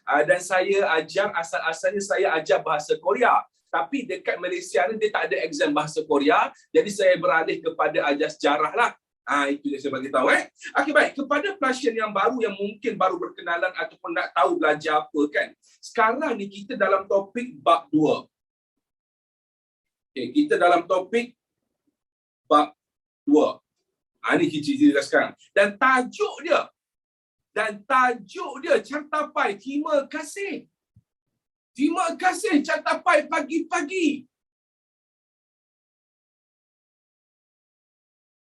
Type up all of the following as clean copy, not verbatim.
Dan saya ajar, asal-asalnya saya ajar bahasa Korea. Tapi dekat Malaysia ni dia tak ada exam bahasa Korea. Jadi saya beralih kepada ajar sejarah lah. Itu yang saya bagi tahu. Okey, baik. Kepada pasien yang baru yang mungkin baru berkenalan ataupun nak tahu belajar apa kan. Sekarang ni kita dalam topik bab 2. Okay, kita dalam topik bab 2. Ni kita sekarang. Dan tajuk dia Cantapai terima kasih. Terima kasih Cantapai pagi-pagi.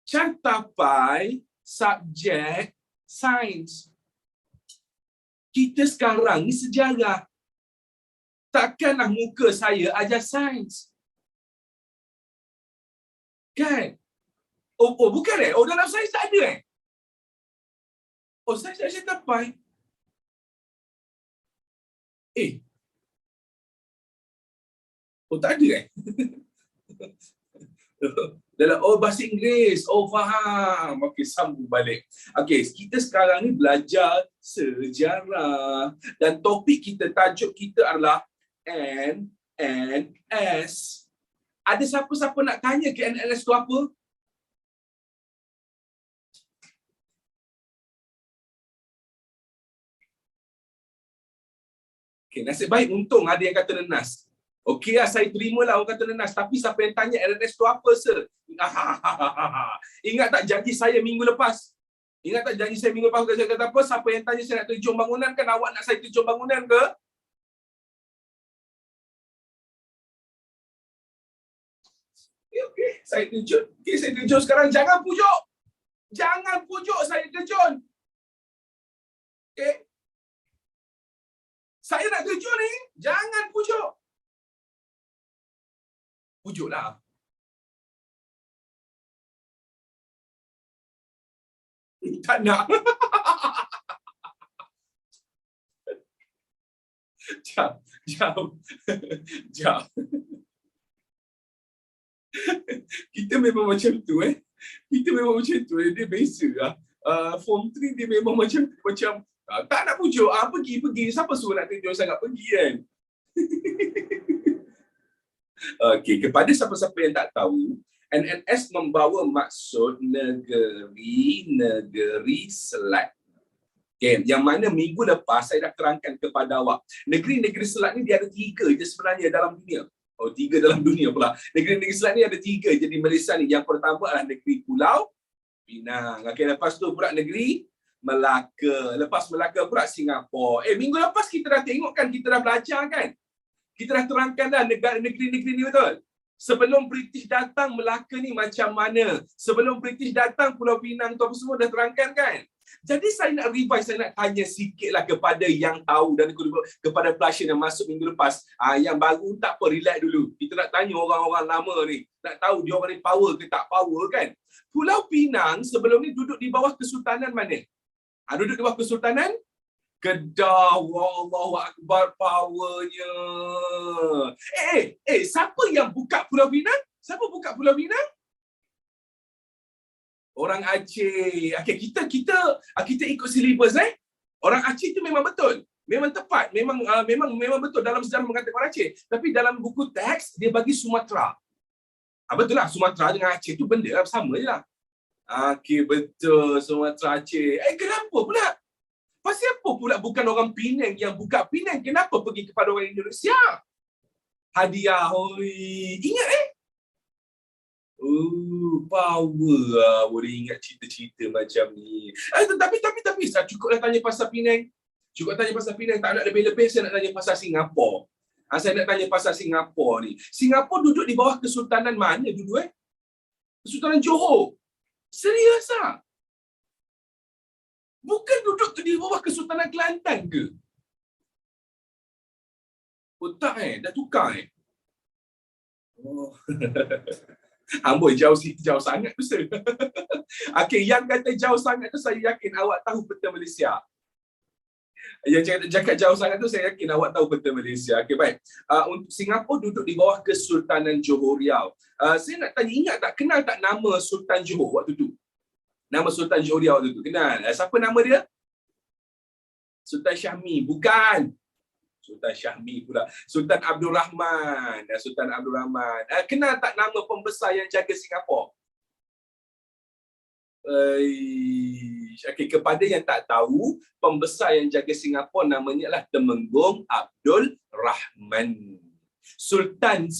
Cantapai subjek sains. Kita sekarang ni sejarah. Takkanlah muka saya ajar sains. Kan? Oh bukan dalam sains tak ada sains tak Cantapai. Tak ada dalam bahasa Inggeris. Faham. Okey, sambung balik. Okey, kita sekarang ni belajar sejarah dan topik kita, tajuk kita adalah NNS. Ada siapa-siapa nak tanya ke NNS tu apa? Okey, nasib baik untung ada yang kata nenas. Okey lah, saya terimalah orang kata nenas. Tapi siapa yang tanya NNS tu apa, sir? Ingat tak janji saya minggu lepas? Saya kata apa? Siapa yang tanya saya nak terjun bangunan kan? Awak nak saya terjun bangunan ke? Okey, saya terjun. Okey, saya terjun sekarang. Jangan pujuk saya terjun. Okey. Saya nak terjun ni. Jangan pujuk. Pujuklah. Tak nak. Jap. Kita memang macam tu Dia biasa lah. Form 3 dia memang macam tak nak pujuk. Pergi. Siapa suruh nak terjun sangat? Pergi kan? Okey, kepada siapa-siapa yang tak tahu, NNS membawa maksud negeri selat. Okay, yang mana minggu lepas saya dah terangkan kepada awak. Negeri-negeri selat ni dia ada 3 je sebenarnya dalam dunia. 3 dalam dunia pula. Negeri-negeri selat ni ada 3 je di Malaysia ni. Yang pertama adalah negeri Pulau Pinang. Okey, lepas tu pula negeri Melaka. Lepas Melaka pula Singapura. Minggu lepas kita dah tengok kan, kita dah belajar kan. Kita dah terangkan dah negeri-negeri ni betul. Sebelum British datang, Melaka ni macam mana. Sebelum British datang, Pulau Pinang tu apa semua dah terangkan kan. Jadi saya nak revise, saya nak tanya sikit lah kepada yang tahu dan kepada pasien yang masuk minggu lepas. Yang baru tak apa, relax dulu. Kita nak tanya orang-orang lama ni. Nak tahu dia orang ni power ke tak power kan. Pulau Pinang sebelum ni duduk di bawah Kesultanan mana? Duduk di bawah Kesultanan Kedah. Wallahu akbar, powernya. Siapa yang buka Pulau Pinang? Siapa buka Pulau Pinang? Orang Aceh. Okey, kita ikut silibus Orang Aceh tu memang betul. Memang tepat. Memang betul dalam sejarah mengatakan orang Aceh. Tapi dalam buku teks dia bagi Sumatera. Betul lah, Sumatera dengan Aceh tu benda sama je lah. Okey, betul, Sumatera Aceh. Kenapa pula? Pasal apa pula bukan orang Penang yang buka Penang? Kenapa pergi kepada orang Indonesia? Hadiah, ingat power lah. Boleh ingat cerita-cerita macam ni. Tapi saya cukuplah tanya pasal Penang. Tak nak lebih-lebih, saya nak tanya pasal Singapura. Saya nak tanya pasal Singapura ni. Singapura duduk di bawah Kesultanan mana dulu Kesultanan Johor. Serius tak? Bukan duduk di bawah Kesultanan Kelantan ke? Tak dah tukar Amboi, jauh sangat tu sir. Okey, yang kata jauh sangat tu saya yakin awak tahu peta Malaysia. Yang cakap jauh sangat tu saya yakin awak tahu peta Malaysia. Okey, baik. Untuk Singapura duduk di bawah Kesultanan Johor Riau. Saya nak tanya, ingat tak, kenal tak nama Sultan Johor waktu tu? Nama Sultan Johor Riau waktu tu, kenal? Siapa nama dia? Sultan Syahmi, bukan. Sultan Syahmi pula. Sultan Abdul Rahman. Sultan Abdul Rahman. Kenal tak nama pembesar yang jaga Singapura? Okay, kepada yang tak tahu, pembesar yang jaga Singapura namanya lah Temenggung Abdul Rahman. Sultan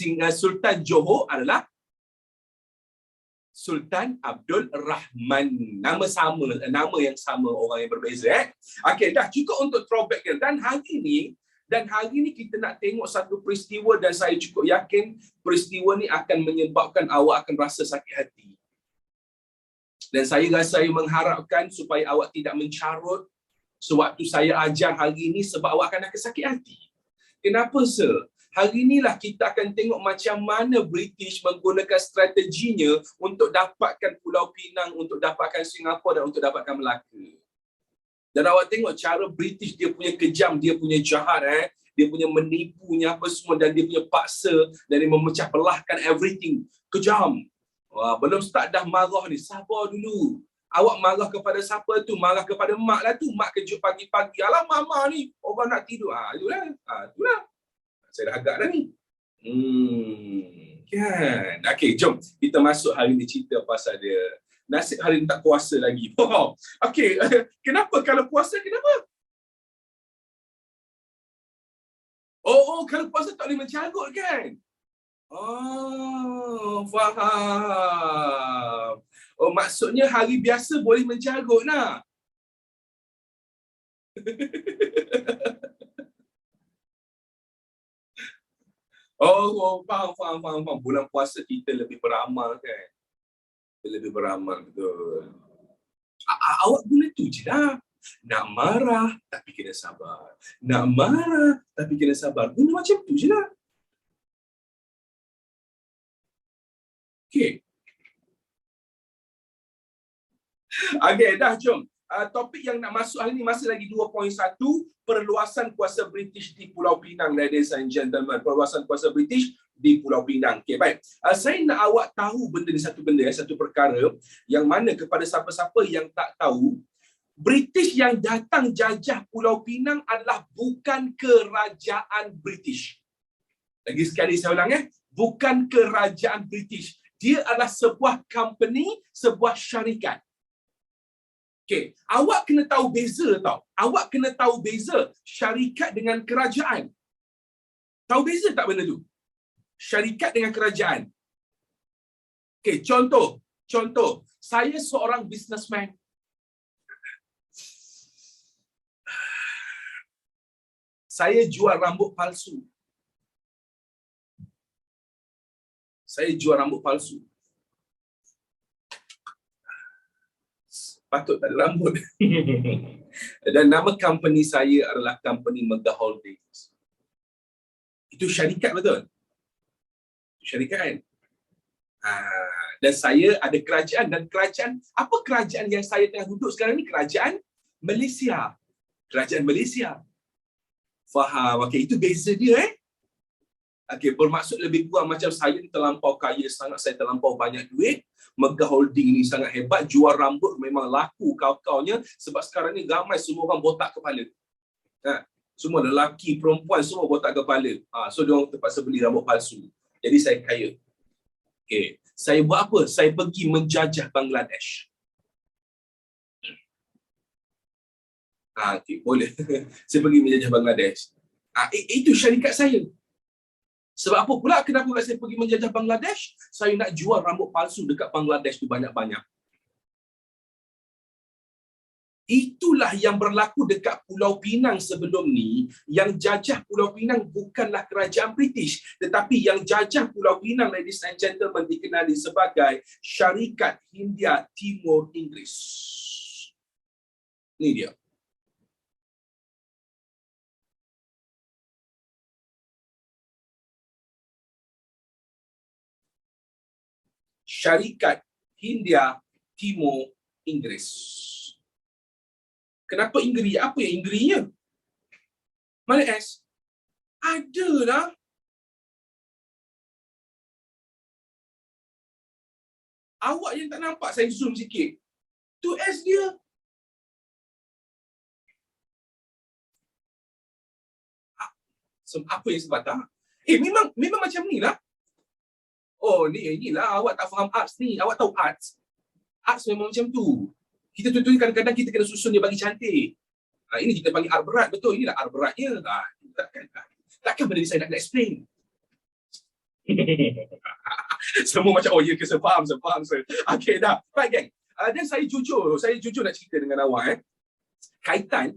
Johor adalah Sultan Abdul Rahman. Nama yang sama, orang yang berbeza. Okey, dah cukup untuk throwback dia. Dan hari ni kita nak tengok satu peristiwa dan saya cukup yakin peristiwa ni akan menyebabkan awak akan rasa sakit hati. Dan saya mengharapkan supaya awak tidak mencarut sewaktu saya ajar hari ini sebab awak akan sakit hati. Kenapa, sir? Hari inilah kita akan tengok macam mana British menggunakan strateginya untuk dapatkan Pulau Pinang, untuk dapatkan Singapura dan untuk dapatkan Melaka. Dan awak tengok cara British, dia punya kejam, dia punya jahat, dia punya menipunya apa semua, dan dia punya paksa dan dia memecah belahkan everything. Kejam. Wah, belum start dah marah ni. Sabar dulu. Awak marah kepada siapa tu? Marah kepada mak lah tu. Mak kejut pagi-pagi. Alah, mama ni orang nak tidur. Itulah. Saya dah agak dah ni. Kan. Okey, jom kita masuk hari ni cerita pasal dia. Nasib hari ni tak puasa lagi. Okey, kenapa kalau puasa, kenapa? Kalau puasa tak boleh mencarut kan? Faham. Maksudnya hari biasa boleh mencarut lah. Faham. Bulan puasa kita lebih beramal kan? Kita lebih beramal, betul. Awak guna tu je lah. Nak marah, tapi kena sabar. Nak marah, tapi kena sabar. Guna macam tu je lah. Okay. Okay, dah jom. Topik yang nak masuk hari ni masih lagi 2.1, perluasan kuasa British di Pulau Pinang, ladies and gentlemen. Perluasan kuasa British di Pulau Pinang. Okay, baik. Saya nak awak tahu benda ni, satu perkara yang mana kepada siapa-siapa yang tak tahu, British yang datang jajah Pulau Pinang adalah bukan kerajaan British. Lagi sekali saya ulang, bukan kerajaan British. Dia adalah sebuah company, sebuah syarikat. Okay, awak kena tahu beza tau. Awak kena tahu beza syarikat dengan kerajaan. Tahu beza tak benda tu? Syarikat dengan kerajaan. Okay, contoh. Saya seorang businessman. Saya jual rambut palsu. Patut tak ada rambut. Dan nama company saya adalah company Mega Holdings. Itu syarikat, betul? Syarikat kan? Dan saya ada kerajaan. Dan kerajaan, apa kerajaan yang saya tengah duduk sekarang ni? Kerajaan Malaysia. Kerajaan Malaysia. Faham? Okay, itu beza dia. Okay, bermaksud lebih kurang macam saya ni terlampau kaya sangat, saya terlampau banyak duit. Mega Holding ni sangat hebat, jual rambut memang laku kau-kaunya sebab sekarang ni ramai semua orang botak kepala. Semua lelaki, perempuan semua botak kepala. So dia orang terpaksa beli rambut palsu. Jadi saya kaya. Okay, saya buat apa? Saya pergi menjajah Bangladesh. Okay, boleh. Saya pergi menjajah Bangladesh. Itu syarikat saya. Sebab apa pula? Kenapa saya pergi menjajah Bangladesh? Saya nak jual rambut palsu dekat Bangladesh tu banyak-banyak. Itulah yang berlaku dekat Pulau Pinang sebelum ni. Yang jajah Pulau Pinang bukanlah kerajaan British, tetapi yang jajah Pulau Pinang, ladies and gentlemen, dikenali sebagai Syarikat Hindia Timur Inggeris. Ini dia. Syarikat Hindia Timur Inggeris. Kenapa Inggeris? Apa yang Inggerisnya? Mana S? Ada lah. Awak yang tak nampak, saya zoom sikit. Tu S dia. Apa yang sebab tak? Memang macam ni lah. Oh, inilah awak tak faham arts ni. Awak tahu arts. Arts memang macam tu. Kita tu kadang-kadang kita kena susun dia bagi cantik. Ini kita panggil art berat, betul. Inilah art beratnya. Takkan benda ni saya nak explain. Semua macam, oh ya ke, saya faham. Okay dah. Baik geng. Dan saya jujur nak cerita dengan awak. Kaitan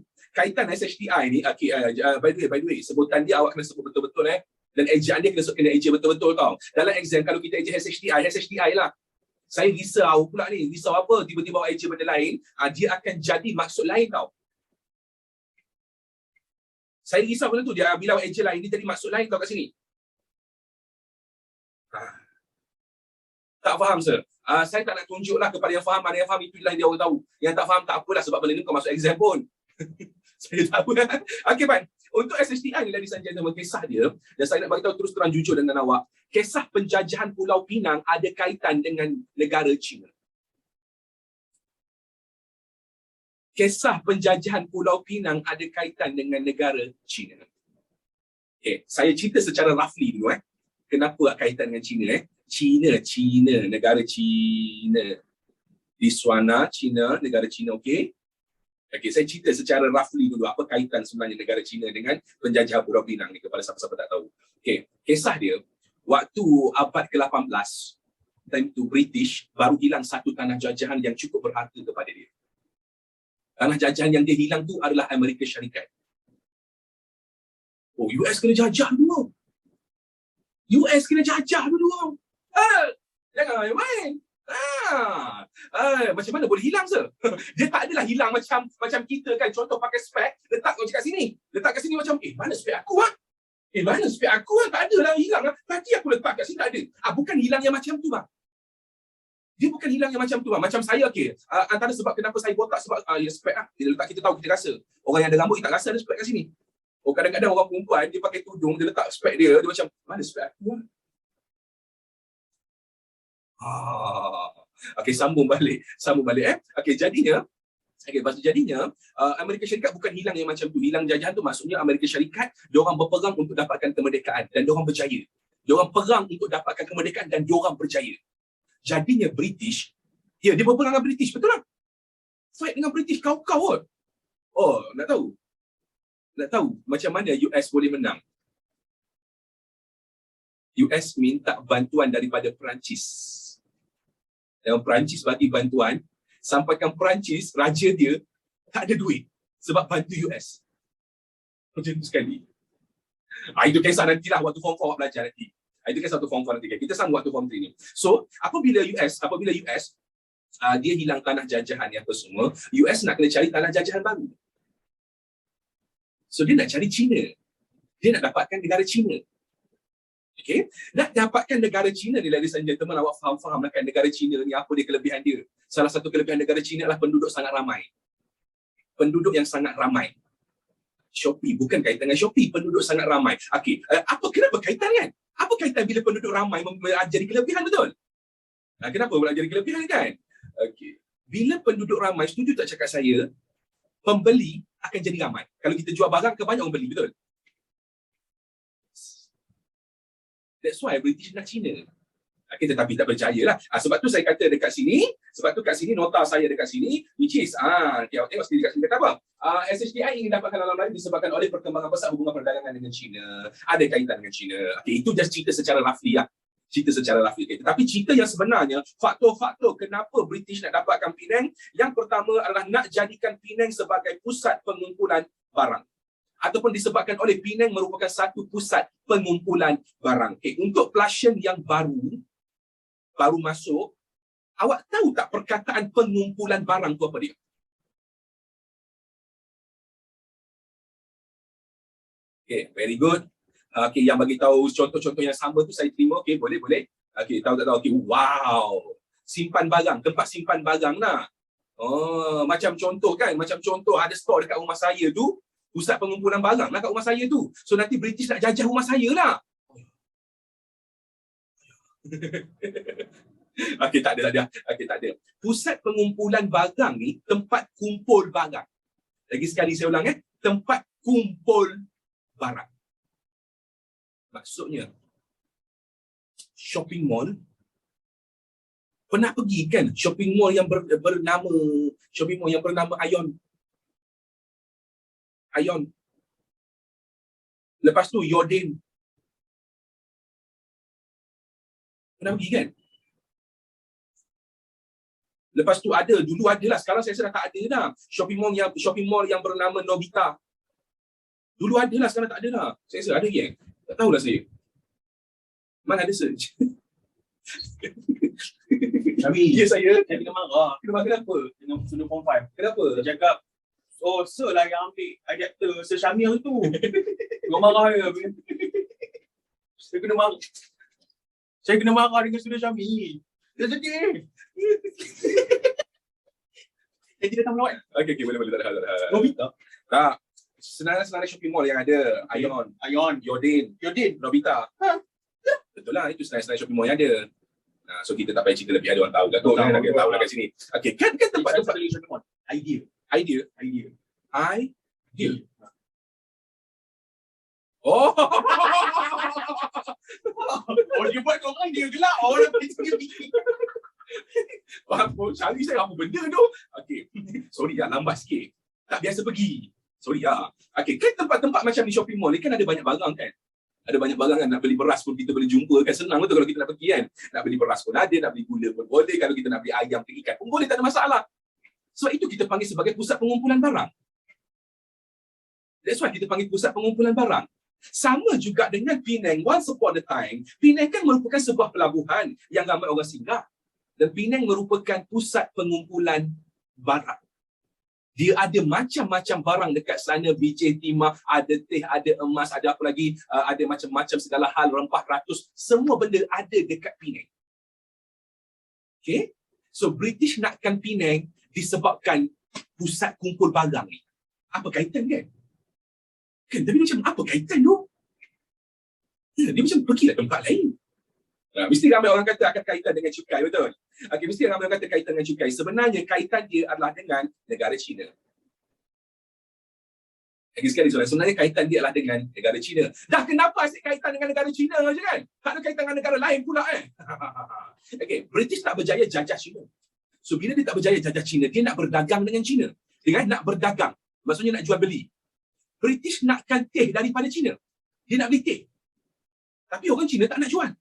SHTI ni, okay, by the way, sebutan dia awak kena sebut betul-betul dan ejaan dia kena eja betul-betul tau. Dalam exam kalau kita eja SHTI lah. Saya risau pula ni, risau apa? Tiba-tiba awak eja benda lain, dia akan jadi maksud lain tau. Saya risau benda tu, dia bila awak eja lain, dia jadi maksud lain tau kat sini. Tak faham, sir. Saya tak nak tunjuklah kepada yang faham, mana yang faham, itulah dia orang tahu. Yang tak faham tak apalah, sebab benda ni bukan masuk exam pun. Saya tahu kan. Okay, baik. Untuk SHTI ni, ladies and gentlemen, kisah dia, dan saya nak beritahu terus terang jujur dengan awak, kisah penjajahan Pulau Pinang ada kaitan dengan negara China. Kisah penjajahan Pulau Pinang ada kaitan dengan negara China. Okay, saya cerita secara roughly dulu. Kenapa kaitan dengan China? China, negara China. Di Suana, China, negara China, okey? Okey, saya cerita secara roughly dulu apa kaitan sebenarnya negara China dengan penjajahan Pulau Pinang ni kepada siapa-siapa tak tahu. Okey, kisah dia waktu abad ke-18, time tu British baru hilang satu tanah jajahan yang cukup berharga kepada dia. Tanah jajahan yang dia hilang tu adalah Amerika Syarikat. Oh, US kena jajah dulu. US kena jajah dulu. Jangan main-main. Macam mana boleh hilang, sir? Dia tak adalah hilang macam kita kan. Contoh pakai spek, letak kat sini. Letak kat sini macam, mana spek aku ah? Mana spek aku ah? Tak ada lah hilang ah. Tadi aku letak kat sini tak ada. Bukan hilang yang macam tu bang. Dia bukan hilang yang macam tu bang. Macam saya, okey. Antara sebab kenapa saya botak sebab spek ah. Dia letak, kita tahu, kita rasa. Orang yang ada rambut kita tak rasa ada spek kat sini. Oh, kadang-kadang orang perempuan dia pakai tudung, dia letak spek dia macam, mana spek aku ah? Okey, sambung balik. Okey, jadinya Amerika Syarikat bukan hilang yang macam tu. Hilang jajahan tu maksudnya Amerika Syarikat diorang berperang untuk dapatkan kemerdekaan dan diorang berjaya. Diorang perang untuk dapatkan kemerdekaan dan diorang berjaya. Jadinya British, dia berperang dengan British, betul tak? Fight dengan British kau-kau kot. Oh, nak tahu macam mana US boleh menang? US minta bantuan daripada Perancis. Dan Perancis bagi bantuan, sampaikan Perancis, raja dia tak ada duit sebab bantu US. Macam tu sekali. Itu kisah nantilah waktu form 4 belajar nanti. Itu kisah waktu form 4 nanti. Kita sambung waktu form 3 ni. So, apabila US dia hilang tanah jajahan yang apa semua, US nak kena cari tanah jajahan baru. So, dia nak cari China. Dia nak dapatkan negara China. Okay? Nak dapatkan negara China ni, ladies and gentlemen, awak faham-faham kan negara China ni apa dia kelebihan dia. Salah satu kelebihan negara China adalah penduduk sangat ramai. Penduduk yang sangat ramai. Shopee, bukan kaitan dengan Shopee, penduduk sangat ramai. Okey, kenapa kaitan kan? Apa kaitan bila penduduk ramai jadi kelebihan, betul? Kenapa pula jadi kelebihan kan? Okey. Bila penduduk ramai, setuju tak cakap saya, pembeli akan jadi ramai. Kalau kita jual barang, kebanyak orang beli, betul? That's why British nak China. Okay, tetapi tak berjaya lah. Sebab tu saya kata dekat sini, sebab tu kat sini nota saya dekat sini, which is, tengok sini dekat sini kata apa? SHTI ingin dapatkan dalam lain disebabkan oleh perkembangan pesat hubungan perdagangan dengan China. Ada kaitan dengan China. Okay, itu just cerita secara roughly lah. Okay. Tetapi cerita yang sebenarnya, faktor-faktor kenapa British nak dapatkan Penang, yang pertama adalah nak jadikan Penang sebagai pusat pengumpulan barang. Ataupun disebabkan oleh Penang merupakan satu pusat pengumpulan barang. Okay. Untuk Prussian yang baru masuk, awak tahu tak perkataan pengumpulan barang tu apa dia? Okay, very good. Okay, yang bagi tahu contoh-contoh yang sama tu saya terima. Okay, boleh. Okay, tahu tak tahu? Okay, wow. Simpan barang, tempat simpan barang lah. Oh, macam contoh kan, ada store dekat rumah saya tu, pusat pengumpulan barang lah kat rumah saya tu. So nanti British nak jajah rumah saya lah. Okey, tak ada. Okey, tak ada. Pusat pengumpulan barang ni tempat kumpul barang. Lagi sekali saya ulang tempat kumpul barang. Maksudnya, shopping mall, pernah pergi kan shopping mall yang bernama Ion. Ion. Lepas tu Yordan. Pernah pergi kan? Lepas tu dulu ada lah, sekarang saya rasa dah tak ada dah. Shopping mall yang bernama Nobita. Dulu ada lah, sekarang tak ada dah. Saya rasa ada kan? Tak tahulah saya. Mana ada search? Tapi Ya saya kena marah kena marah kenapa? dengan student form 5. Kenapa? Dia cakap, oh, sir lah yang ambil adapter Sir Syamil tu. Kau marah dia. Saya kena marah dengan student Syamil. Dia sedih. Kita datang melawat. Okey, boleh, tak ada hal. Nobita. Tak. Senarai shopping mall yang ada Ion, Yordan, Nobita. Betul lah, itu senarai shopping mall yang ada. So kita tak payah cerita lebih, ada orang tahu kat tu kan, ada tahu lah kat sini. Okey, kan tempat-tempat idea. Oh. Oh, dia buat orang dia gelap. Orang fikir. Cari saya apa benda tu? Okey. Sorry lah, lambat sikit. Tak biasa pergi. Sorry lah. Okey, kan tempat-tempat macam di shopping mall ni kan ada banyak barang kan? Ada banyak barang kan, nak beli beras pun kita boleh jumpa kan, senang betul kalau kita nak pergi kan. Nak beli beras pun ada, nak beli gula pun boleh, kalau kita nak beli ayam ke ikan pun boleh, tak ada masalah. Sebab itu kita panggil sebagai pusat pengumpulan barang. That's why kita panggil pusat pengumpulan barang. Sama juga dengan Penang. Once upon a time, Penang kan merupakan sebuah pelabuhan yang ramai orang singgah. Dan Penang merupakan pusat pengumpulan barang. Dia ada macam-macam barang dekat sana, biji timah, ada teh, ada emas, ada apa lagi, ada macam-macam segala hal, rempah ratus, semua benda ada dekat Penang. Okay? So British nakkan Penang disebabkan pusat kumpul barang ni. Apa kaitan kan? Kan, tapi macam apa kaitan tu? Dia macam pergilah tempat lain. Mesti ramai orang kata akan kaitan dengan cukai, betul? Okay, mesti ramai orang kata kaitan dengan cukai. Sebenarnya kaitan dia adalah dengan negara China. Lagi sekali soalan, sebenarnya kaitan dia adalah dengan negara China. Dah kenapa asyik kaitan dengan negara China je kan? Tak ada kaitan dengan negara lain pula Okay, British tak berjaya jajah China. So bila dia tak berjaya jajah China, dia nak berdagang dengan China. Dengan nak berdagang, maksudnya nak jual beli. British nakkan teh daripada China. Dia nak beli teh. Tapi orang China tak nak jual.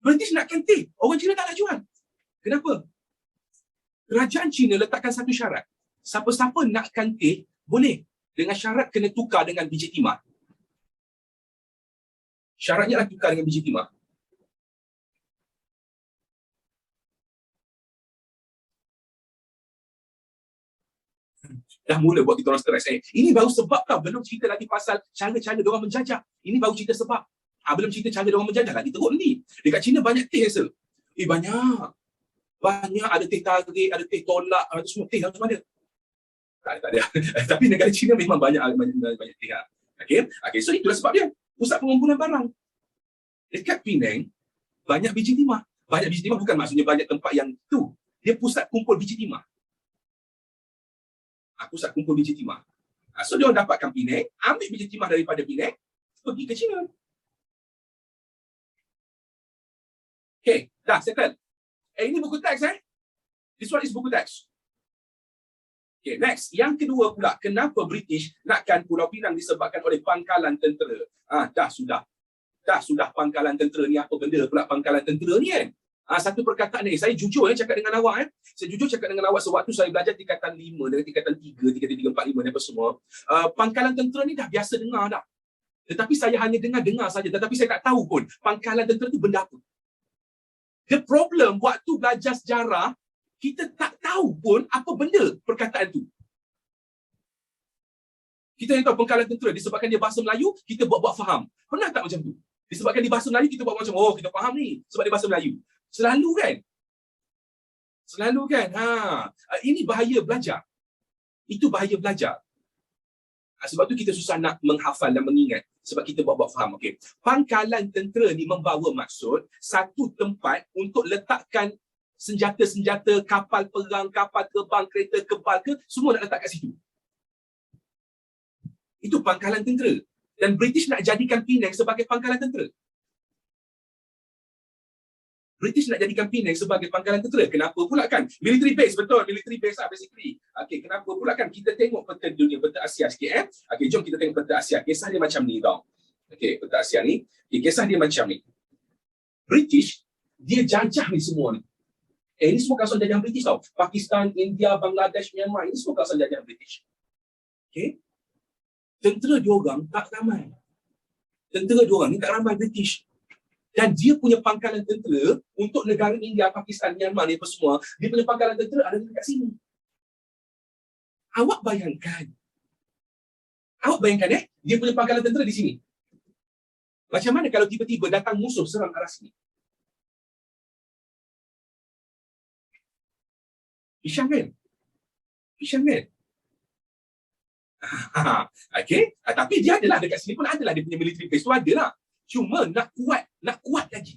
British nakkan teh, orang China tak nak jual. Kenapa? Kerajaan China letakkan satu syarat. Siapa-siapa nakkan teh, boleh. Dengan syarat kena tukar dengan biji timah. Syaratnya adalah tukar dengan biji timah. Dah mula buat kita orang stres. Ini baru sebab tau, belum cerita lagi pasal cara-cara diorang menjajah. Ini baru cerita sebab. Belum cerita cara diorang menjajah lagi, teruk nanti. Dekat China banyak teh rasa. Banyak. Banyak, ada teh tarik, ada teh tolak, ada semua teh semua ada. Tak ada. Tapi negara China memang banyak teh. Okay, so itulah sebab dia. Pusat pengumpulan barang. Dekat Penang, banyak biji timah. Banyak biji timah bukan maksudnya banyak tempat yang tu. Dia pusat kumpul biji timah. Pusat kumpul biji timah. So dia orang dapatkan Penang, ambil biji timah daripada Penang, pergi ke China. Okay, dah settle. Ini buku teks This one is buku teks. Okay, next. Yang kedua pula, kenapa British nakkan Pulau Pinang disebabkan oleh pangkalan tentera? Dah sudah pangkalan tentera ni, apa benda pula pangkalan tentera ni kan? Satu perkataan ni, saya jujur cakap dengan awak Saya jujur cakap dengan awak sewaktu saya belajar tingkatan 5 dengan tingkatan 3, tingkatan 3, 4, 5 dan apa semua. Pangkalan tentera ni dah biasa dengar dah. Tetapi saya hanya dengar saja, tetapi saya tak tahu pun pangkalan tentera tu benda apa. The problem waktu belajar sejarah, kita tak tahu pun apa benda perkataan tu. Kita hanya tahu pangkalan tentera disebabkan dia bahasa Melayu, kita buat faham. Pernah tak macam tu? Disebabkan dia bahasa Melayu, kita buat macam, oh kita faham ni sebab dia bahasa Melayu. Selalu kan? Ini bahaya belajar. Itu bahaya belajar. Sebab tu kita susah nak menghafal dan mengingat. Sebab kita buat faham. Okay. Pangkalan tentera ni membawa maksud satu tempat untuk letakkan senjata-senjata, kapal perang, kapal terbang, kereta kebal ke, semua nak letak kat situ. Itu pangkalan tentera. Dan British nak jadikan Penang sebagai pangkalan tentera. British nak jadikan Penang sebagai pangkalan tentera. Kenapa pula kan? Military base, betul. Military base lah basically. Okey, kenapa pula kan? Kita tengok peta dunia, peta Asia sikit Okey, jom kita tengok peta Asia. Kisah dia macam ni tau. Okey, peta Asia ni. Kisah dia macam ni. British, dia jajah ni semua ni. Ini semua kawasan jajahan British tau. Pakistan, India, Bangladesh, Myanmar. Ini semua kawasan jajahan British. Okey. Tentera diorang tak ramai. Tentera diorang ni tak ramai British. Dan dia punya pangkalan tentera untuk negara India, Pakistan, Myanmar ni apa semua, dia punya pangkalan tentera ada dekat sini. Awak bayangkan. Dia punya pangkalan tentera di sini. Macam mana kalau tiba-tiba datang musuh serang arah sini? Isyam kan? Okey, tapi dia adalah dekat sini pun adalah dia punya military base tu adalah. Cuma nak kuat lagi.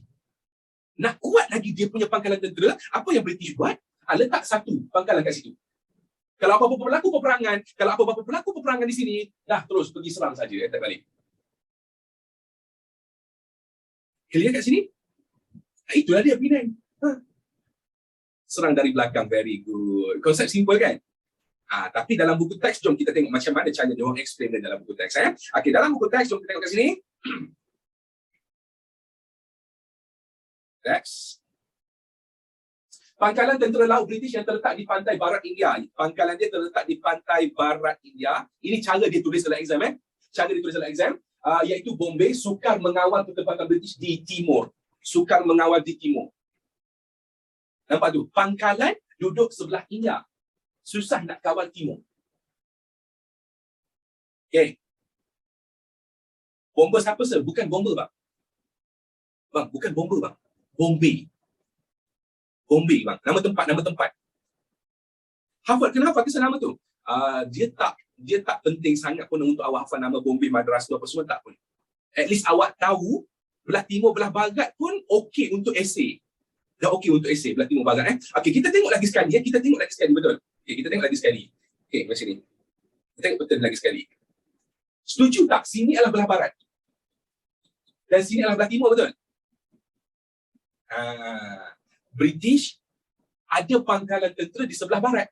Nak kuat lagi dia punya pangkalan tentera, apa yang British buat? Letak satu pangkalan kat situ. Kalau apa-apa berlaku peperangan di sini, dah terus pergi serang saja, attack balik. Clear kat sini? Itulah dia Penang. Serang dari belakang, very good. Konsep simple kan? Tapi dalam buku teks, jom kita tengok macam mana cara dia orang explain dalam buku teks. Okey, dalam buku teks, jom kita tengok kat sini. Teks. Pangkalan tentera laut British yang terletak di pantai barat India. Pangkalan dia terletak di pantai barat India. Ini cara dia tulis dalam exam. Cara dia tulis dalam exam. Iaitu Bombay sukar mengawal ketempatan British di timur. Nampak tu? Pangkalan duduk sebelah India. Susah nak kawal timur. Okey. Bomber siapa sir? Bukan bomber bang. Bukan bomber bang. Bombay bang. Nama tempat. Hafal, kena hafal kisah nama tu. Dia tak penting sangat pun untuk awak hafal nama Bombay, Madras tu apa semua, tak pun. At least awak tahu belah timur, belah barat pun okey untuk esei. Dah okey untuk esei belah timur barat. Okey, kita tengok lagi sekali betul. Okey, kita tengok lagi sekali. Okey, macam ni. Kita tengok betul lagi sekali. Setuju tak? Sini adalah belah barat. Dan sini adalah belah timur, betul? British ada pangkalan tentera di sebelah barat.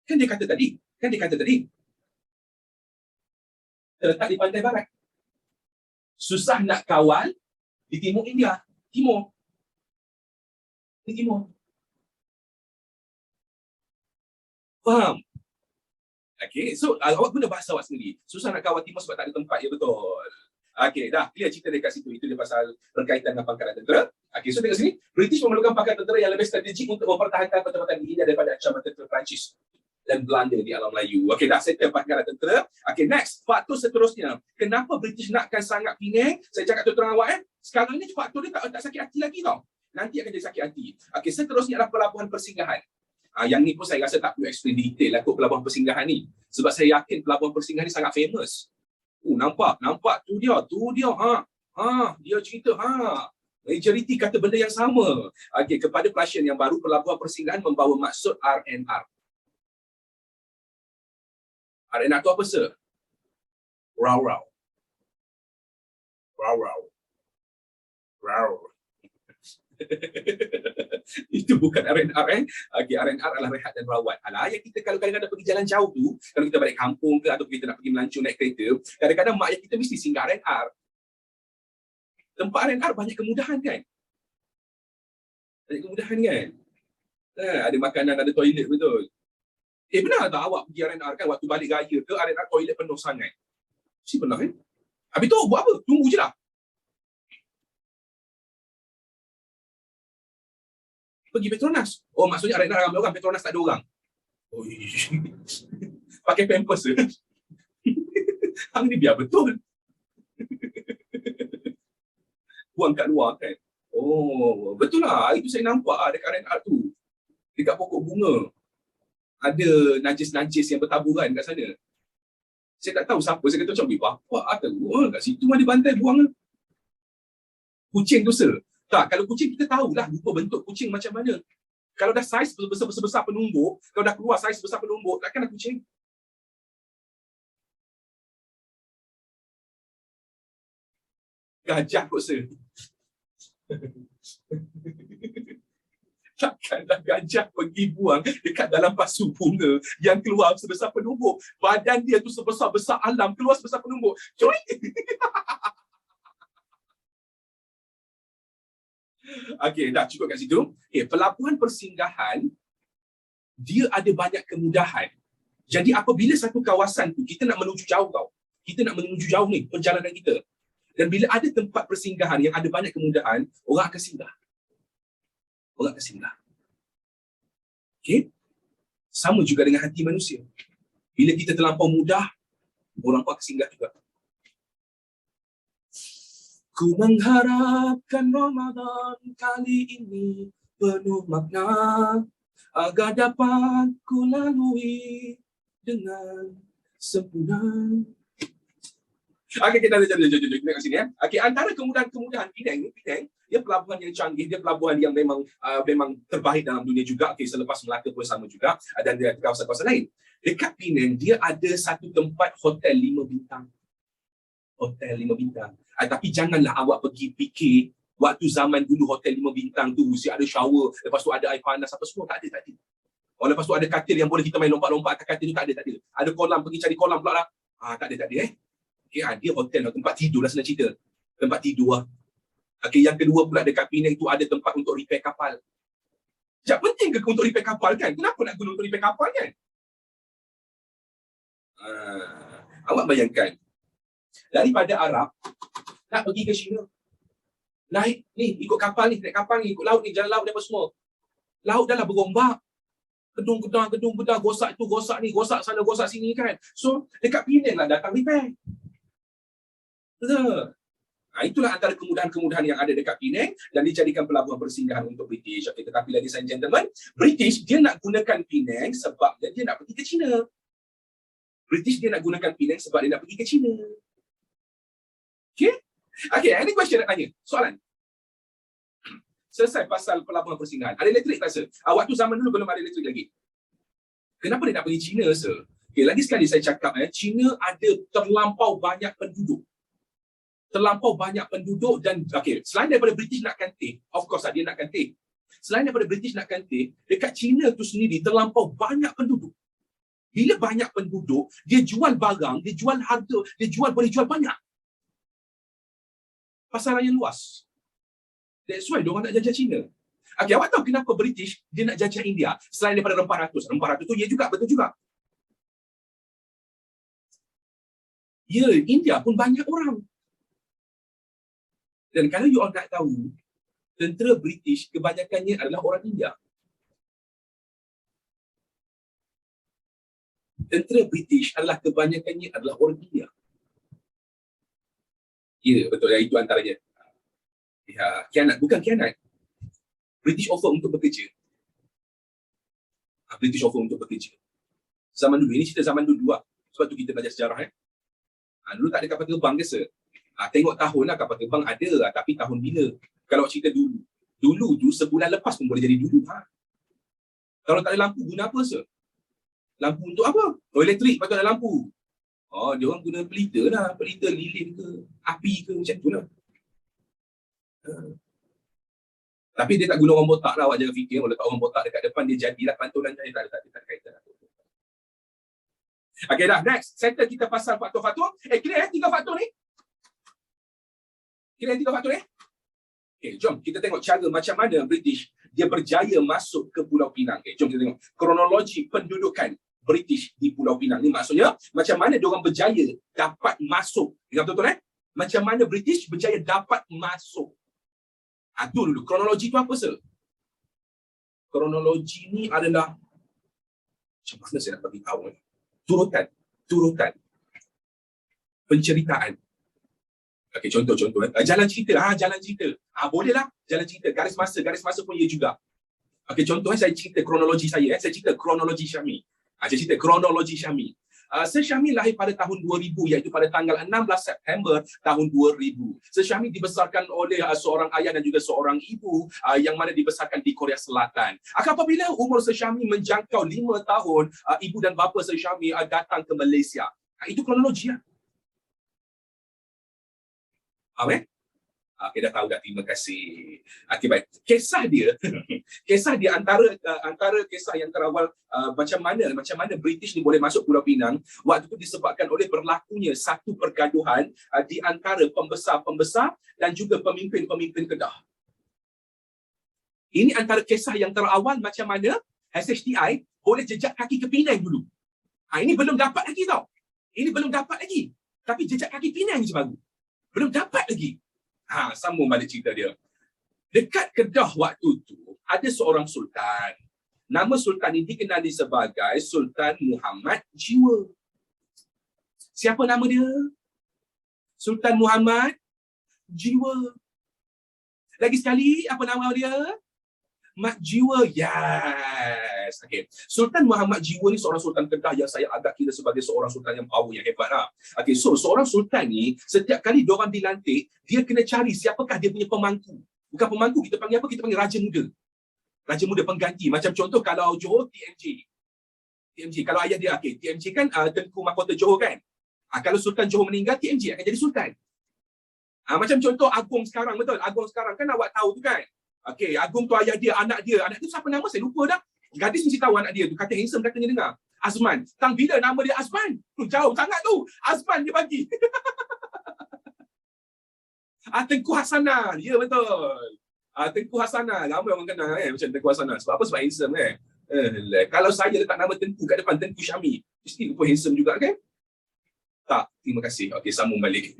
Kan dia kata tadi. Terletak di pantai barat. Susah nak kawal di timur India. Timur. Faham? Okay, so awak guna bahasa awak sendiri. Susah nak kawal timur sebab tak ada tempat. Ya, betul. Okay, dah clear cerita dekat situ. Itu dia pasal berkaitan dengan pangkalan tentera. Okay, so tengok sini. British memerlukan pangkalan tentera yang lebih strategik untuk mempertahankan pertempuran di India daripada ancaman tentera Perancis dan Belanda di alam Melayu. Okay, dah settle pangkalan tentera. Okay, next. Faktor seterusnya. Kenapa British nakkan sangat Penang? Saya cakap terang awak sekarang ni faktor dia tak sakit hati lagi tau. Nanti akan jadi sakit hati. Okay, seterusnya adalah pelabuhan persinggahan. Yang ni pun saya rasa tak perlu explain detail lah kot pelabuhan persinggahan ni. Sebab saya yakin pelabuhan persinggahan ni sangat famous. Nampak tu dia. Dia cerita majoriti kata benda yang sama. Okey, kepada pasien yang baru, pelabuhan persinggahan membawa maksud RNR. RNR tu apa sir? Rau. Itu bukan RNR Okey, RNR adalah rehat dan rawat. Yang kita kalau kadang-kadang pergi jalan jauh tu, kalau kita balik kampung ke atau kita nak pergi melancong naik kereta, kadang-kadang mak ayah kita mesti singgah RNR. Tempat RNR banyak kemudahan kan? Ada makanan, ada toilet, betul. Benar tak awak pergi RNR kan waktu balik raya ke, RNR toilet penuh sangat? Si pernah kan? Habis tu buat apa? Tunggu je lah. Pergi Petronas. Maksudnya RNR ramai orang, Petronas tak ada orang. Pakai pampers ke? Hang ni biar betul. Buang kat luar kan. Betul lah. Itu saya nampak dekat RNR tu. Dekat pokok bunga. Ada najis-najis yang bertaburan kat sana. Saya tak tahu siapa. Saya kata macam, bapak tahu. Kat situ ada bantai buang. Kucing tu sir. Tak, kalau kucing kita tahulah rupa bentuk kucing macam mana. Kalau dah saiz besar penumbuk, kalau dah keluar saiz besar penumbuk, takkan ada kucing. Gajah kot sir. Takkanlah gajah pergi buang dekat dalam pasu bunga yang keluar sebesar penumbuk. Badan dia tu sebesar-besar alam, keluar sebesar penumbuk. Cuy! Okey, dah cukup kat situ. Okay, pelabuhan persinggahan, dia ada banyak kemudahan. Jadi apabila satu kawasan tu, kita nak menuju jauh tau. Kita nak menuju jauh ni, perjalanan kita. Dan bila ada tempat persinggahan yang ada banyak kemudahan, orang akan singgah. Orang akan singgah. Okay? Sama juga dengan hati manusia. Bila kita terlampau mudah, orang pun akan singgah juga. Ku mengharapkan Ramadan kali ini penuh makna, agar dapat ku lalui dengan sempurna. Okey, kita tengok kat sini ya. Okey, antara kemudahan-kemudahan Penang ni, Penang dia pelabuhan yang canggih, dia pelabuhan yang memang terbaik dalam dunia juga. Okey, selepas Melaka pun sama juga, dan dia kawasan-kawasan lain. Dekat Penang dia ada satu tempat hotel 5 bintang. Hotel 5 bintang. Tapi janganlah awak pergi fikir waktu zaman dulu hotel 5 bintang tu mesti ada shower, lepas tu ada air panas apa semua, tak ada. Oh, lepas tu ada katil yang boleh kita main lompat-lompat atas katil tu, tak ada. Ada kolam, pergi cari kolam pula lah. Tak ada. Okey, dia hotel lah, tempat tidur lah senang cerita. Tempat tidur lah. Okey, yang kedua pula dekat Penang tu ada tempat untuk repair kapal. Sekejap, penting ke untuk repair kapal kan? Kenapa nak guna untuk repair kapal kan? Awak bayangkan, daripada Arab nak pergi ke China, naik ni, ikut kapal ni, naik kapal ni, ikut laut ni, jalan laut ni apa semua. Laut dah lah berombak. Gedung-gedang, gosak tu, gosak ni, gosak sana, gosak sini kan. So, dekat Penang lah datang repair. Betul. Itulah antara kemudahan-kemudahan yang ada dekat Penang dan dijadikan pelabuhan persinggahan untuk British. Okay, tetapi ladies and gentlemen, British dia nak gunakan Penang sebab dia nak pergi ke China. British dia nak gunakan Penang sebab dia nak pergi ke China. Okay, any question nak tanya? Soalan? Selesai pasal pelabuhan persinggahan. Ada elektrik tak, sir? Waktu zaman dulu belum ada elektrik lagi. Kenapa dia nak pergi China, sir? Okay, lagi sekali saya cakap, China ada terlampau banyak penduduk. Dan okay, selain daripada British nak kantih, of course dia nak kantih. Selain daripada British nak kantih, dekat China tu sendiri terlampau banyak penduduk. Bila banyak penduduk, dia jual barang, dia jual harga, boleh jual banyak. Pasaran yang luas. That's why diorang nak jajah China. Okay, awak tahu kenapa British dia nak jajah India selain daripada rempah ratus? Rempah ratus tu ya juga, betul juga. Ya, India pun banyak orang. Dan kalau you all nak tahu, tentera British kebanyakannya adalah orang India. Tentera British adalah kebanyakannya adalah orang India. Ya, betul. Ya, itu antaranya. Ya, khianat. Bukan khianat. British offer untuk bekerja. British offer untuk bekerja. Zaman dulu, ini cerita zaman dulu lah. Sebab tu kita belajar sejarah. Dulu tak ada kapal terbang ke, sir? Tengok tahun lah kapal terbang ada lah, tapi tahun bila? Kalau cerita dulu. Dulu tu sebulan lepas pun boleh jadi dulu. Kalau tak ada lampu, guna apa, sir? Lampu untuk apa? Oh, elektrik, patut ada lampu. Oh, dia orang guna pelita lah. Pelita lilin ke, api ke, macam tu lah. Tapi dia tak guna orang botak lah. Awak jangan fikir, kalau letak orang botak dekat depan, dia jadilah pantulan cahaya. Tak ada kaitan. Okay dah, next. Settle kita pasal faktor-faktor. Kira 3 faktor ni? Okay, jom kita tengok cara macam mana British dia berjaya masuk ke Pulau Pinang. Okay, jom kita tengok kronologi pendudukan British di Pulau Pinang. Ni maksudnya macam mana diorang berjaya dapat masuk. Ingat betul-betul Macam mana British berjaya dapat masuk. Tu dulu. Kronologi tu apa, sir? Kronologi ni adalah macam mana saya nak bagi tahu ni? Turutan. Penceritaan. Okey, contoh. Jalan cerita. Bolehlah. Jalan cerita. Garis masa pun ia juga. Okey, contoh saya cerita kronologi saya. Saya cerita kronologi Syami. Saya cerita kronologi Syami. Sir Syami lahir pada tahun 2000, iaitu pada tanggal 16 September tahun 2000. Sir Syami dibesarkan oleh seorang ayah dan juga seorang ibu yang mana dibesarkan di Korea Selatan. Apabila umur Sir Syami menjangkau 5 tahun, ibu dan bapa Sir Syami datang ke Malaysia. Itu kronologi. Okey, dah tahu dah. Terima kasih. Okey, baik. Kisah dia, kisah dia antara kisah yang terawal macam mana British ni boleh masuk Pulau Pinang waktu itu disebabkan oleh berlakunya satu pergaduhan di antara pembesar-pembesar dan juga pemimpin-pemimpin Kedah. Ini antara kisah yang terawal macam mana SHTI boleh jejak kaki ke Penang dulu. Ini belum dapat lagi tau. Ini belum dapat lagi. Tapi jejak kaki Penang je baru. Belum dapat lagi. Sambung balik cerita dia. Dekat Kedah waktu tu, ada seorang sultan. Nama sultan ini dikenali sebagai Sultan Muhammad Jiwa. Siapa nama dia? Sultan Muhammad Jiwa. Lagi sekali, apa nama dia? Mak Jiwa. Yes. Okay. Sultan Muhammad Jiwa ni seorang sultan Kedah yang saya agak kira sebagai seorang sultan yang power, yang hebat lah. Okay, so seorang sultan ni setiap kali diorang dilantik, dia kena cari siapakah dia punya pemangku. Bukan pemangku, kita panggil apa? Kita panggil Raja Muda. Raja Muda pengganti. Macam contoh kalau Johor, TMJ. Kalau ayah dia, okay, TMJ kan Tengku Mahkota Johor kan. Kalau Sultan Johor meninggal, TMJ akan jadi sultan. Macam contoh Agong sekarang, betul? Agong sekarang kan awak tahu tu kan. Okey, Agong tu ayah dia, anak dia. Anak tu siapa nama? Saya lupa dah. Gadis mesti tahu anak dia tu. Kata handsome katanya dengar. Azman. Tang bila nama dia Azman? Jauh sangat tu. Azman dia bagi. Tengku Hasanah. Ya, betul. Tengku Hasanah. Ramai orang kenal macam Tengku Hasanah. Sebab apa? Sebab handsome kan. Kalau saya letak nama Tengku kat depan, Tengku Syami. Mesti lupa handsome juga kan? Tak. Terima kasih. Okey, sambung balik.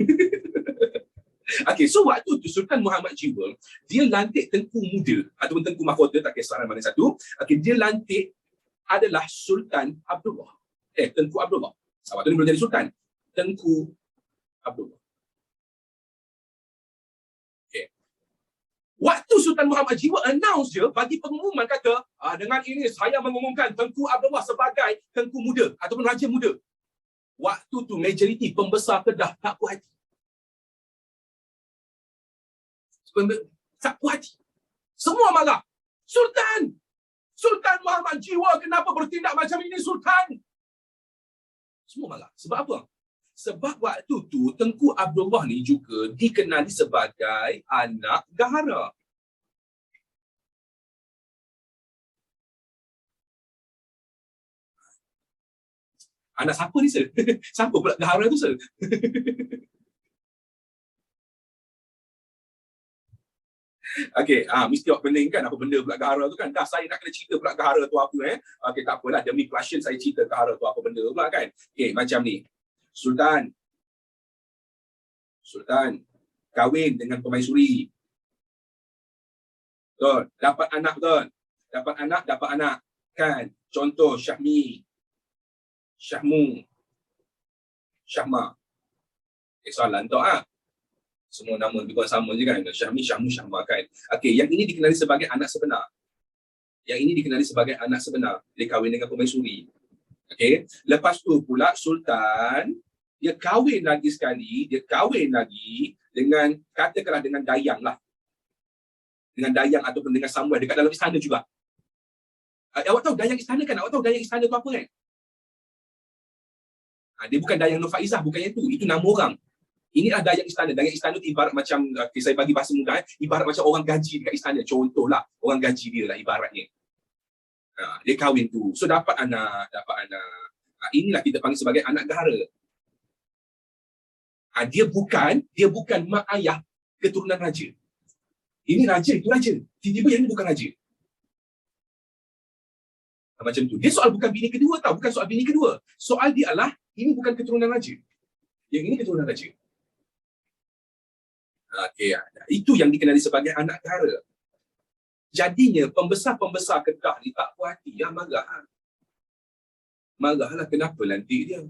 Okey, so waktu tu Sultan Muhammad Jiwa, dia lantik Tengku Muda ataupun Tengku Mahkota, tak kisah mana satu. Okey, dia lantik adalah Sultan Abdullah. Tengku Abdullah. Waktu ni belum jadi sultan. Tengku Abdullah. Okey. Waktu Sultan Muhammad Jiwa announce je, bagi pengumuman kata, dengan ini saya mengumumkan Tengku Abdullah sebagai Tengku Muda ataupun Raja Muda. Waktu tu majoriti pembesar Kedah tak puas hati. Tak puas hati. Semua marah. Sultan! Sultan Muhammad Jiwa kenapa bertindak macam ini, Sultan? Semua marah. Sebab apa? Sebab waktu tu Tengku Abdullah ni juga dikenali sebagai anak gahara. Anak siapa ni, sir? Siapa pula gahara tu, sir? Okey, mesti awak pening kan apa benda pula gahara tu kan. Dah saya nak kena cerita pula gahara tu apa Okey, tak apalah, demi passion saya cerita gahara tu apa benda pula kan. Okey, macam ni. Sultan kahwin dengan permaisuri. Betul, dapat anak betul. Dapat anak kan. Contoh Syahmi, Syahmu, Syahma. Soalan tu semua nama juga sama je kan. Syahmi, Syahmu, Syahma kan. Okey, yang ini dikenali sebagai anak sebenar. Dia kahwin dengan permaisuri. Okey, lepas tu pula Sultan dia kahwin lagi dengan, katakanlah dengan Dayang lah. Dengan Dayang ataupun dengan Samuel dekat dalam istana juga. Awak tahu Dayang istana kan? Awak tahu Dayang istana tu apa kan? Dia bukan Dayang Nur Faizah, bukan yang tu. Itu nama orang. Inilah Dayang istana. Dayang istana tu ibarat macam, saya bagi bahasa mudah, ibarat macam orang gaji dekat istana. Contohlah, orang gaji dia lah ibaratnya. Dia kahwin tu. So dapat anak. Inilah kita panggil sebagai anak gahara. Dia bukan mak ayah keturunan raja. Ini raja, itu raja. Tiba-tiba yang ini bukan raja. Macam tu. Dia soal bukan bini kedua tau. Bukan soal bini kedua. Soal dia adalah, ini bukan keturunan raja. Yang ini keturunan raja. Okay. Itu yang dikenali sebagai anak gahara. Jadinya pembesar-pembesar Kedah ni tak puas hati. Marahlah kenapa lantik dia.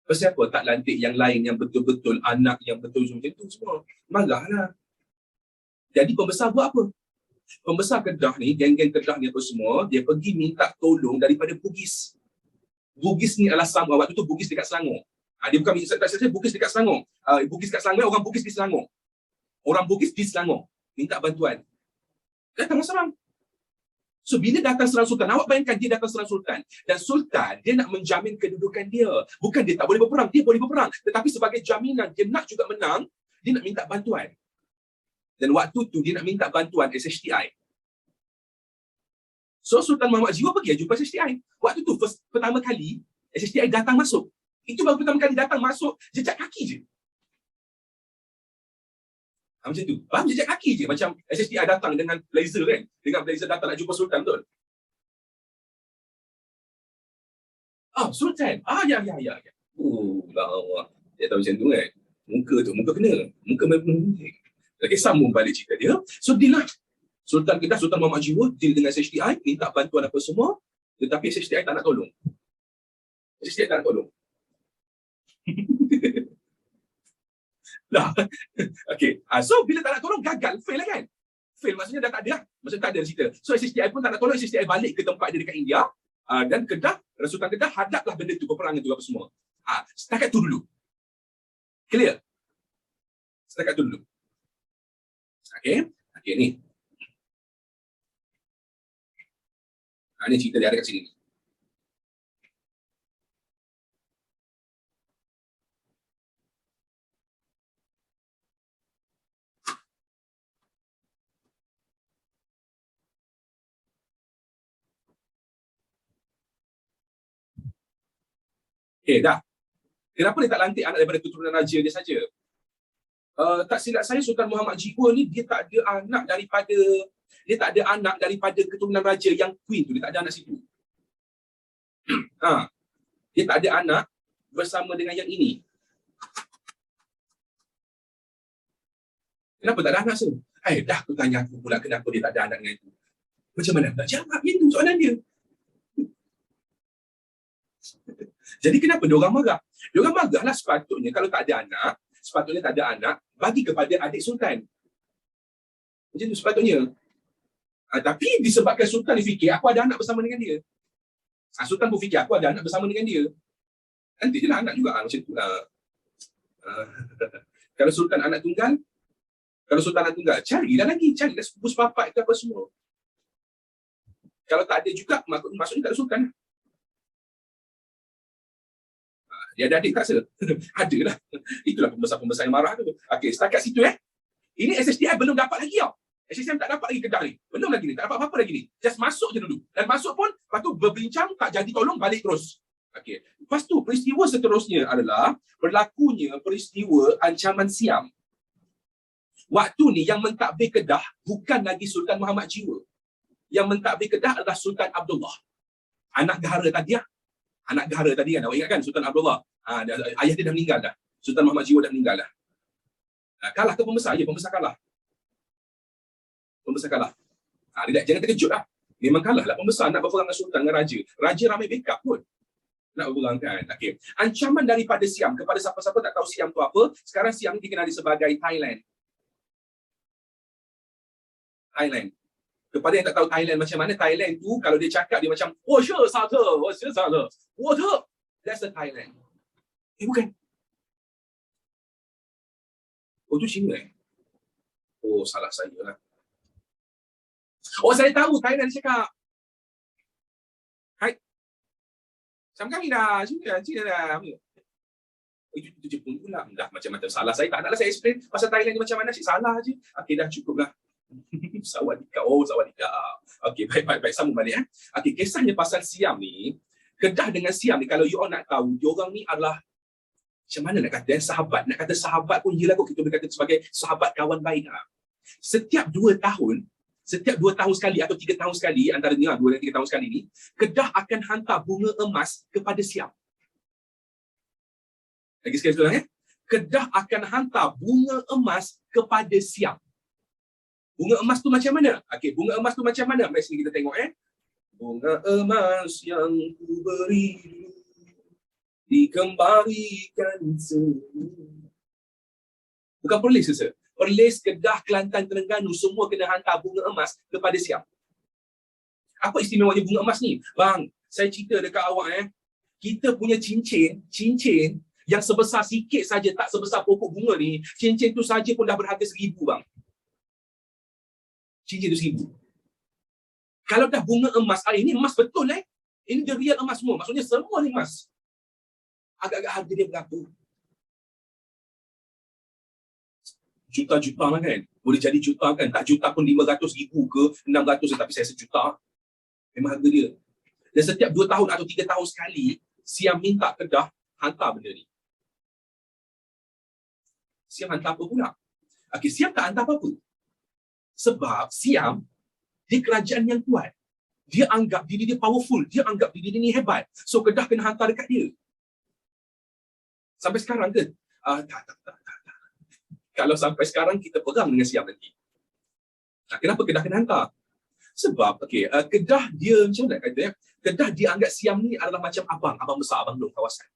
Pasal apa tak lantik yang lain yang betul-betul anak yang betul macam tu semua. Marahlah. Jadi pembesar buat apa? Pembesar Kedah ni, geng-geng Kedah ni apa semua, dia pergi minta tolong daripada Bugis. Bugis ni adalah Selangor. Waktu tu Bugis dekat Selangor. Dia bukan Bugis dekat Selangor. Bugis dekat Selangor, orang Bugis di Selangor. Orang Bugis di Selangor minta bantuan. Datang serang. So bila datang serang Sultan, awak bayangkan dia datang serang Sultan. Dan Sultan, dia nak menjamin kedudukan dia. Bukan dia tak boleh berperang, dia boleh berperang. Tetapi sebagai jaminan, dia nak juga menang, dia nak minta bantuan. Dan waktu tu dia nak minta bantuan SHTI. So Sultan Muhammad Jiwa pergi jumpa SHTI. Waktu tu pertama kali SHTI datang masuk. Itu baru pertama kali datang masuk, jejak kaki je. Macam tu. Faham, jejak kaki je. Macam SHTI datang dengan blazer kan. Dengan blazer datang nak jumpa Sultan, betul? Sultan. Ya. Allah. Dia tahu macam tu kan. Muka kena. Muka memang. Okay, sambung balik cerita dia. So, deal lah. Sultan Kedah, Sultan Muhammad Jiwa, deal dengan SHTI, minta bantuan apa semua. Tetapi SHTI tak nak tolong. SHTI tak nak tolong. Dah. Okay. So, bila tak nak tolong, gagal. Fail lah kan? Fail maksudnya dah tak ada lah. Maksudnya tak ada cerita. So, SHTI pun tak nak tolong. SHTI balik ke tempat dia dekat India. Dan Kedah, Sultan Kedah hadaplah benda tu, peperangan tu apa semua. Setakat tu dulu. Clear? Setakat tu dulu. Okay, ni. Ni cerita dia ada kat sini. Okay, dah. Kenapa dia tak lantik anak daripada keturunan raja dia saja? Tak silap saya, Sultan Muhammad Jiwa ni dia tak ada anak daripada keturunan raja yang queen tu. Dia tak ada anak situ. Dia tak ada anak bersama dengan yang ini. Kenapa tak ada anak tu? Dah aku tanya aku pula kenapa dia tak ada anak dengan itu. Macam mana nak jawab itu soalan dia? Jadi kenapa diorang marah? Diorang marahlah sepatutnya kalau tak ada anak, sepatutnya tak ada anak, bagi kepada adik Sultan. Macam tu sepatutnya. Tapi disebabkan Sultan dia fikir, aku ada anak bersama dengan dia. Sultan pun fikir, aku ada anak bersama dengan dia. Nanti je lah anak juga. Macam tu lah. Kalau Sultan anak tunggal, carilah sepupu sepapat ke apa semua. Kalau tak ada juga, maksudnya tak ada Sultan. Dia ada adik tak se? Ada lah. Itulah pembesar-pembesar yang marah tu. Okay, setakat situ Ini SHTI belum dapat lagi tau. SHTI tak dapat lagi Kedah ni. Belum lagi ni. Tak dapat apa-apa lagi ni. Just masuk je dulu. Dan masuk pun, lepas tu berbincang, tak jadi tolong, balik terus. Okay. Lepas tu, peristiwa seterusnya adalah berlakunya peristiwa ancaman Siam. Waktu ni yang mentadbir Kedah bukan lagi Sultan Muhammad Jiwa. Yang mentadbir Kedah adalah Sultan Abdullah. Anak gahara tadi Anak gahara tadi kan, awak ingat kan Sultan Abdullah? Ayah dia dah meninggal dah. Sultan Muhammad Jiwa dah meninggal dah. Kalah ke pembesar? Ya, pembesar kalah. Pembesar kalah. Jangan terkejut lah. Memang kalah lah pembesar nak berperang dengan Sultan, dengan Raja. Raja ramai backup pun. Nak berperang kan. Okay. Ancaman daripada Siam. Kepada siapa-siapa tak tahu Siam tu apa, sekarang Siam ni dikenali sebagai Thailand. Thailand. Kepada yang tak tahu Thailand macam mana, Thailand tu kalau dia cakap dia macam water. That's the Thailand. Bukan. Tu Cina salah saya lah. Saya tahu Thailand dia cakap. Hai. Sama kami dah. Cina dah. Itu Jepun pula. Dah macam-macam salah saya. Tak naklah saya explain pasal Thailand ni macam mana. Cik salah je. Okay, dah cukup lah. Sawadika. Sawadika. Okay, baik. Sambung balik. Okay, kisahnya pasal Siam ni. Kedah dengan Siam ni, kalau you all nak tahu, diorang ni adalah macam mana nak kata, sahabat. Nak kata sahabat pun yelah kot kita boleh kata sebagai sahabat kawan baik. Setiap 2 tahun sekali atau 3 tahun sekali, antaranya 2 dan 3 tahun sekali ni, Kedah akan hantar bunga emas kepada Siam. Lagi sekali tuan Kedah akan hantar bunga emas kepada Siam. Bunga emas tu macam mana? Okey, bunga emas tu macam mana? Mari sini kita tengok Bunga emas yang ku beri dikembalikan semua. Bukan Perlis ke? Perlis, Kedah, Kelantan, Terengganu semua kena hantar bunga emas kepada Siam. Apa istimewanya bunga emas ni? Bang, saya cerita dekat awak kita punya cincin yang sebesar sikit saja, tak sebesar pokok bunga ni, cincin tu saja pun dah berharga 1,000 bang. Cincin tu 1,000. Kalau dah bunga emas, ini emas betul ini dia real emas semua. Maksudnya semua ni emas. Agak-agak harga dia berapa? juta-juta lah kan. Boleh jadi juta kan. Tak juta pun 500,000 ke 600, tapi saya sejuta. Memang harga dia. Dan setiap 2 tahun atau 3 tahun sekali, Siam minta Kedah hantar benda ni. Siam hantar apa pula? Okey, Siam tak hantar apa-apa. Sebab Siam, dia kerajaan yang kuat. Dia anggap diri dia powerful. Dia anggap diri dia ni hebat. So, Kedah kena hantar dekat dia. Sampai sekarang ke? Tak. Kalau sampai sekarang, kita perang dengan Siam nanti. Kenapa Kedah kena hantar? Sebab, Kedah dia, macam mana nak kata ya? Kedah dia anggap Siam ni adalah macam abang besar, abang long kawasan.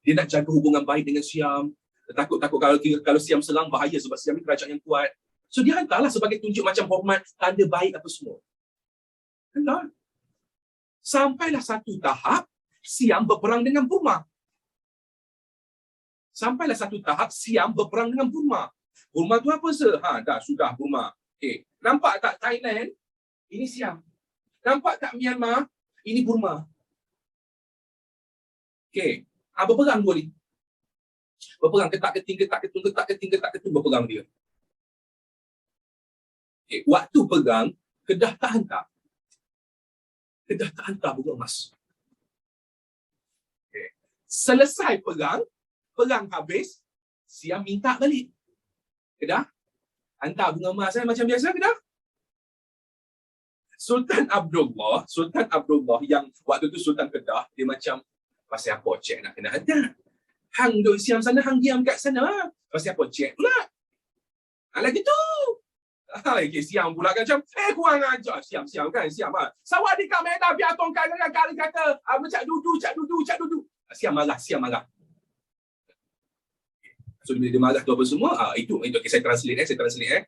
Dia nak jaga hubungan baik dengan Siam. Takut kalau Siam serang bahaya sebab Siam ni kerajaan yang kuat. So dia hantarlah sebagai tunjuk macam hormat, tanda baik apa semua. Hantar. Sampailah satu tahap, Siam berperang dengan Burma. Sampailah satu tahap, Siam berperang dengan Burma. Burma tu apa se? Dah sudah Burma. Nampak tak Thailand? Ini Siam. Nampak tak Myanmar? Ini Burma. Berperang boleh. Berperang ketak-keting, berperang dia. Waktu perang, Kedah tak hantar. Kedah tak hantar bunga emas. Selesai perang habis, Siam minta balik. Kedah, hantar bunga emas macam biasa Kedah. Sultan Abdullah yang waktu tu Sultan Kedah, dia macam, pasal apa cek nak kena hantar? Hang duduk Siam sana, hang diam kat sana. Pasal apa cek pula? Lagi tu. Siam pula kan macam, kurang ajar. Siam. Sawah di kat Medan, biar tongkat kali kata, cak dudu. Siam marah. So, bila dia marah tu apa semua, itu saya translate.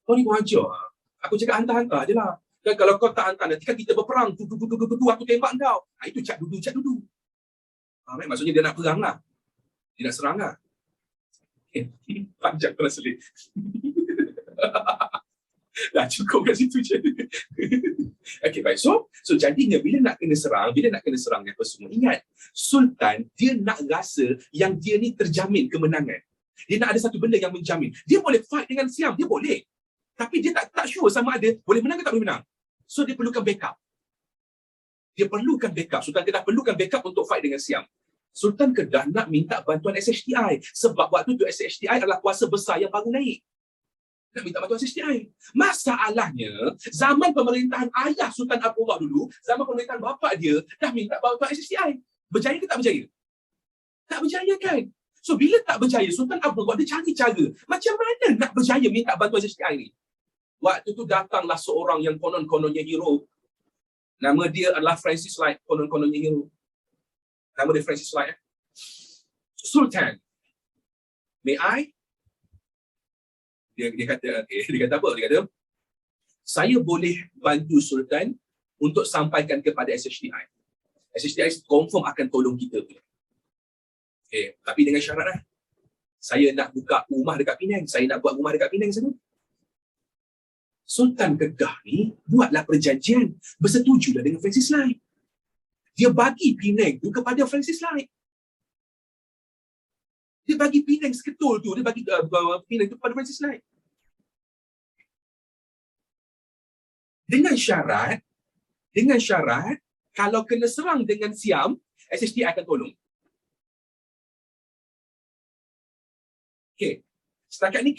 Kau ni kurang ajar. Aku cakap hantar-hantar je lah. Dan kalau kau tak hantar, nanti kan kita berperang. Aku tembak kau. Itu cak dudu. Maksudnya dia nak perang lah. Dia nak serang lah. Panjang translate. Dah cukup kat situ je. Baik. So jadinya bila nak kena serang apa semua, ingat, Sultan dia nak rasa yang dia ni terjamin kemenangan. Dia nak ada satu benda yang menjamin. Dia boleh fight dengan Siam, dia boleh. Tapi dia tak sure sama ada boleh menang ke tak boleh menang. So dia perlukan backup. Sultan Kedah perlukan backup untuk fight dengan Siam. Sultan Kedah nak minta bantuan SHTI. Sebab waktu tu SHTI adalah kuasa besar yang baru naik. Nak minta bantuan SHTI. Masalahnya, zaman pemerintahan ayah Sultan Abdullah dulu, zaman pemerintahan bapa dia, dah minta bantuan SHTI. Berjaya ke tak berjaya? Tak berjaya kan? So, bila tak berjaya, Sultan Abdullah dia cari cara. Macam mana nak berjaya minta bantuan SHTI ni? Waktu tu datanglah seorang yang konon-kononnya hero. Nama dia adalah Francis Light, konon-kononnya hero. Nama dia Francis Light. Sultan, may I? Dia kata apa? Dia kata, saya boleh bantu Sultan untuk sampaikan kepada SHTI. SHTI confirm akan tolong kita. Tapi dengan syarat lah. Saya nak buka rumah dekat Penang. Saya nak buat rumah dekat Penang sana. Sultan Kedah ni buatlah perjanjian. Bersetujulah dengan Francis Light. Dia bagi Penang tu kepada Francis Light. Dia bagi Penang seketul tu. Dia bagi Penang tu kepada Francis Light. Dengan syarat, kalau kena serang dengan Siam, SHTI akan tolong. Setakat ni